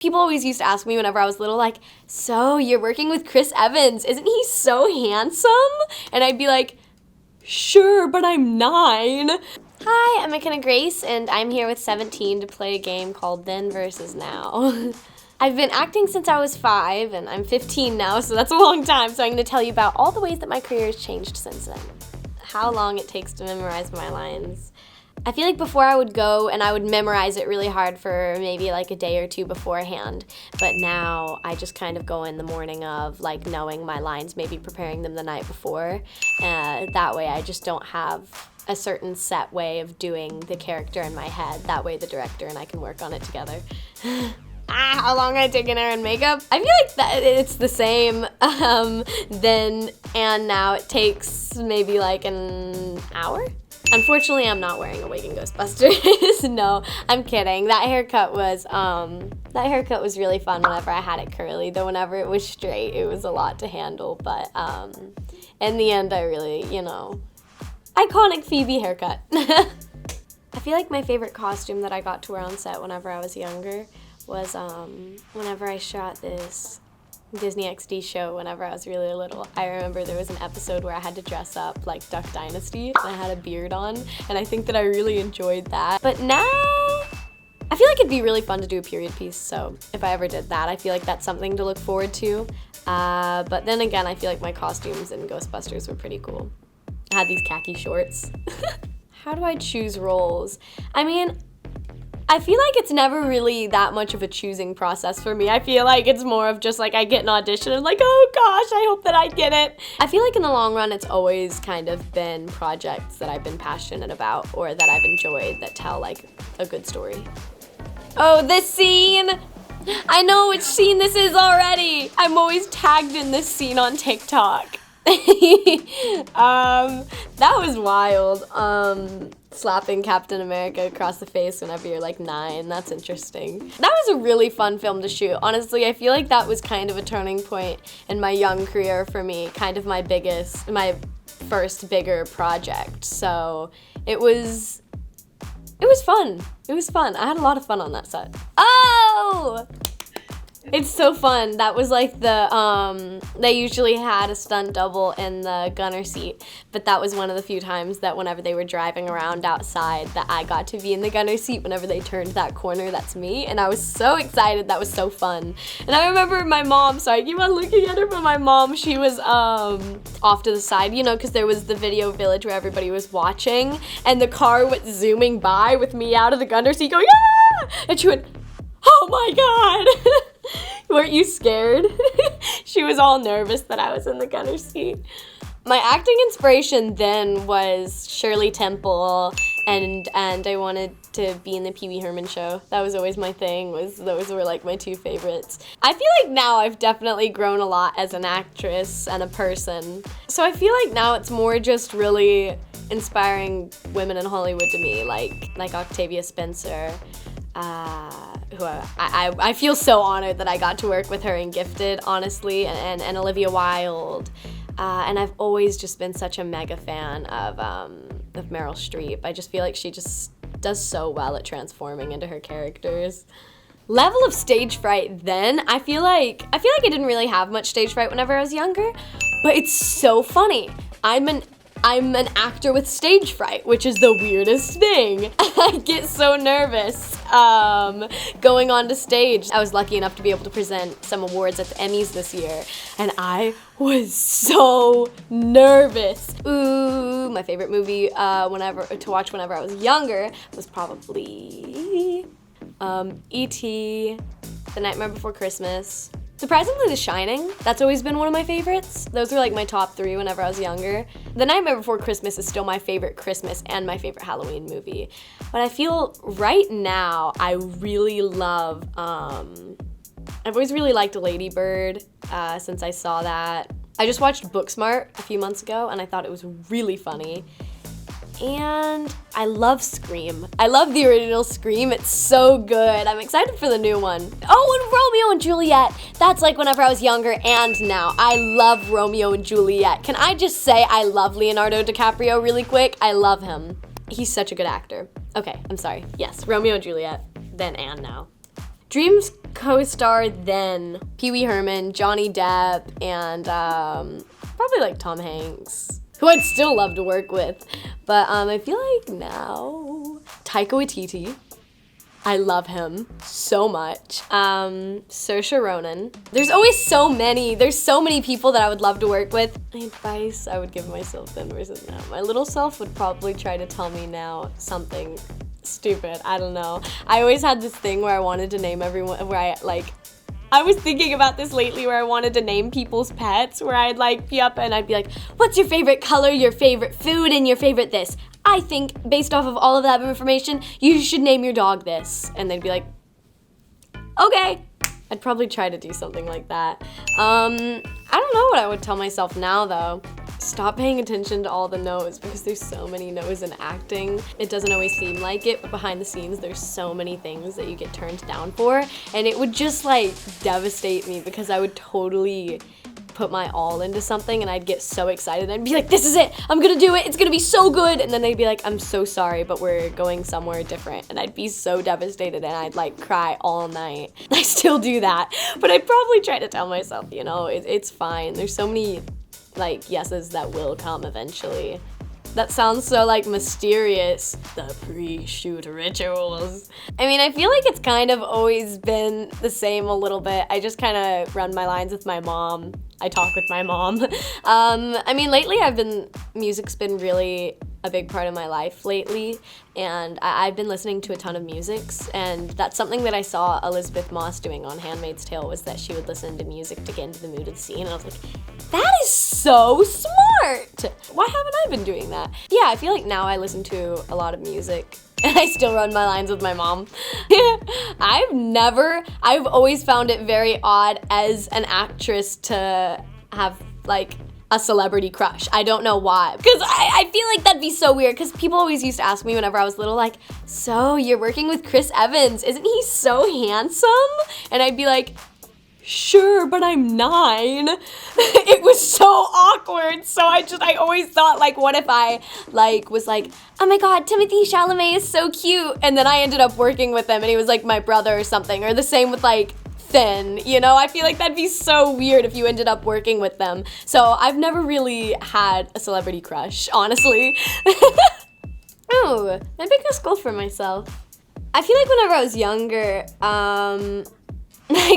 People always used to ask me whenever I was little, like, so you're working with Chris Evans, isn't he so handsome? And I'd be like, sure, but I'm 9. Hi, I'm McKenna Grace, and I'm here with 17 to play a game called Then versus Now. I've been acting since I was 5, and I'm 15 now, so that's a long time, so I'm going to tell you about all the ways that my career has changed since then. How long it takes to memorize my lines. I feel like before I would go and I would memorize it really hard for maybe like a day or 2 beforehand, but now I just kind of go in the morning of like knowing my lines, maybe preparing them the night before. That way I just don't have a certain set way of doing the character in my head. That way the director and I can work on it together. How long I take an hour in makeup? I feel like that it's the same then and now. It takes maybe like an hour. Unfortunately, I'm not wearing a wig in Ghostbusters. No, I'm kidding. That haircut was really fun whenever I had it curly, though whenever it was straight, it was a lot to handle, but in the end, I really, iconic Phoebe haircut. I feel like my favorite costume that I got to wear on set whenever I was younger was whenever I shot this Disney XD show whenever I was really little. I remember there was an episode where I had to dress up like Duck Dynasty and I had a beard on, and I think that I really enjoyed that. But now, I feel like it'd be really fun to do a period piece, so if I ever did that, I feel like that's something to look forward to. But then again, I feel like my costumes in Ghostbusters were pretty cool. I had these khaki shorts. How do I choose roles? I mean, I feel like it's never really that much of a choosing process for me. I feel like it's more of just like I get an audition and like, oh gosh, I hope that I get it. I feel like in the long run, it's always kind of been projects that I've been passionate about or that I've enjoyed that tell like a good story. Oh, this scene! I know which scene this is already. I'm always tagged in this scene on TikTok. That was wild. Slapping Captain America across the face whenever you're like 9, that's interesting. That was a really fun film to shoot. Honestly, I feel like that was kind of a turning point in my young career for me, kind of my first bigger project. So it was fun. It was fun. I had a lot of fun on that set. Oh! It's so fun. That was like they usually had a stunt double in the gunner seat, but that was one of the few times that whenever they were driving around outside that I got to be in the gunner seat whenever they turned that corner, that's me, and I was so excited. That was so fun. And I remember my mom, so I keep on looking at her, but my mom, she was off to the side, because there was the video village where everybody was watching, and the car went zooming by with me out of the gunner seat going, ah! And she went, oh my God! Weren't you scared? She was all nervous that I was in the gunner seat. My acting inspiration then was Shirley Temple, and I wanted to be in the Pee Wee Herman show. That was always my thing, those were like my 2 favorites. I feel like now I've definitely grown a lot as an actress and a person. So I feel like now it's more just really inspiring women in Hollywood to me, like Octavia Spencer, who I feel so honored that I got to work with her in Gifted, honestly, and Olivia Wilde. And I've always just been such a mega fan of Meryl Streep. I just feel like she just does so well at transforming into her characters. Level of stage fright then, I feel like I didn't really have much stage fright whenever I was younger, but it's so funny. I'm an actor with stage fright, which is the weirdest thing. I get so nervous going onto stage. I was lucky enough to be able to present some awards at the Emmys this year, and I was so nervous. Ooh, my favorite movie to watch whenever I was younger was probably E.T., The Nightmare Before Christmas. Surprisingly, The Shining, that's always been one of my favorites. Those were like my top 3 whenever I was younger. The Nightmare Before Christmas is still my favorite Christmas and my favorite Halloween movie. But I feel right now, I really love, I've always really liked Lady Bird since I saw that. I just watched Booksmart a few months ago and I thought it was really funny. And I love Scream. I love the original Scream. It's so good. I'm excited for the new one. Oh, and Romeo and Juliet. That's like whenever I was younger and now. I love Romeo and Juliet. Can I just say I love Leonardo DiCaprio really quick? I love him. He's such a good actor. Okay, I'm sorry. Yes, Romeo and Juliet, then and now. Dreams co-star then Pee Wee Herman, Johnny Depp, and probably like Tom Hanks, who I'd still love to work with. But I feel like now Taika Waititi. I love him so much. Saoirse Ronan. There's so many people that I would love to work with. My advice I would give myself then versus now. My little self would probably try to tell me now something stupid. I don't know. I always had this thing where I wanted to name everyone, where I was thinking about this lately where I wanted to name people's pets, where I'd like be up and I'd be like, what's your favorite color, your favorite food, and your favorite this? I think based off of all of that information, you should name your dog this. And they'd be like, okay. I'd probably try to do something like that. I don't know what I would tell myself now though. Stop paying attention to all the no's, because there's so many no's in acting. It doesn't always seem like it, but behind the scenes, there's so many things that you get turned down for. And it would just like devastate me, because I would totally put my all into something and I'd get so excited. I'd be like, this is it, I'm gonna do it, it's gonna be so good. And then they'd be like, I'm so sorry, but we're going somewhere different. And I'd be so devastated and I'd like cry all night. I still do that, but I'd probably try to tell myself, you know, it's fine. There's so many like yeses that will come eventually. That sounds so like mysterious. The pre-shoot rituals. I mean, I feel like it's kind of always been the same a little bit. I just kind of run my lines with my mom. I talk with my mom. I mean, lately music's been really a big part of my life lately, and I've been listening to a ton of musics, and that's something that I saw Elizabeth Moss doing on Handmaid's Tale, was that she would listen to music to get into the mood of the scene, and I was like, that is so smart! Why haven't I been doing that? Yeah, I feel like now I listen to a lot of music, and I still run my lines with my mom. I've always found it very odd as an actress to have like a celebrity crush. I don't know why. Because I feel like that'd be so weird, because people always used to ask me whenever I was little, like, so you're working with Chris Evans, isn't he so handsome? And I'd be like, sure, but I'm 9. It was so awkward. So I always thought, like, what if I like was like, oh my god, Timothée Chalamet is so cute, and then I ended up working with him and he was like my brother or something. Or the same with like Finn, you know? I feel like that'd be so weird if you ended up working with them. So I've never really had a celebrity crush, honestly. Oh, my biggest goal for myself. I feel like whenever I was younger, my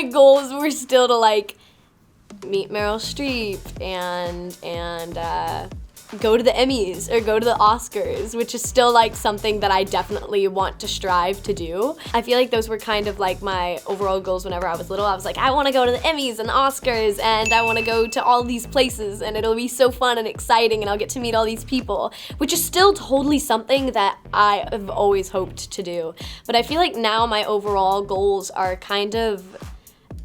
goals were still to like meet Meryl Streep and go to the Emmys or go to the Oscars, which is still like something that I definitely want to strive to do. I feel like those were kind of like my overall goals whenever I was little. I was like, I want to go to the Emmys and the Oscars, and I want to go to all these places, and it'll be so fun and exciting, and I'll get to meet all these people, which is still totally something that I have always hoped to do. But I feel like now my overall goals are kind of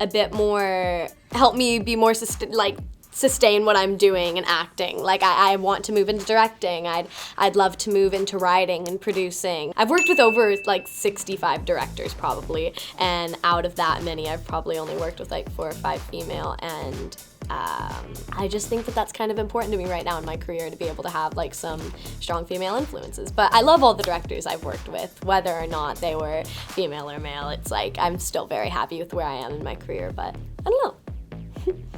a bit more, help me be more sustain what I'm doing and acting. Like I want to move into directing. I'd love to move into writing and producing. I've worked with over like 65 directors probably, and out of that many I've probably only worked with like 4 or 5 female, and I just think that that's kind of important to me right now in my career, to be able to have like some strong female influences. But I love all the directors I've worked with, whether or not they were female or male. It's like I'm still very happy with where I am in my career, but I don't know.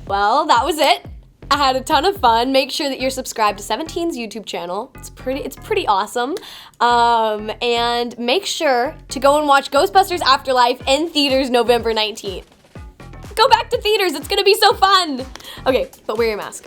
Well, that was it. I had a ton of fun. Make sure that you're subscribed to 17's YouTube channel. It's pretty awesome. And make sure to go and watch Ghostbusters Afterlife in theaters November 19th. Go back to theaters, it's gonna be so fun. Okay, but wear your mask.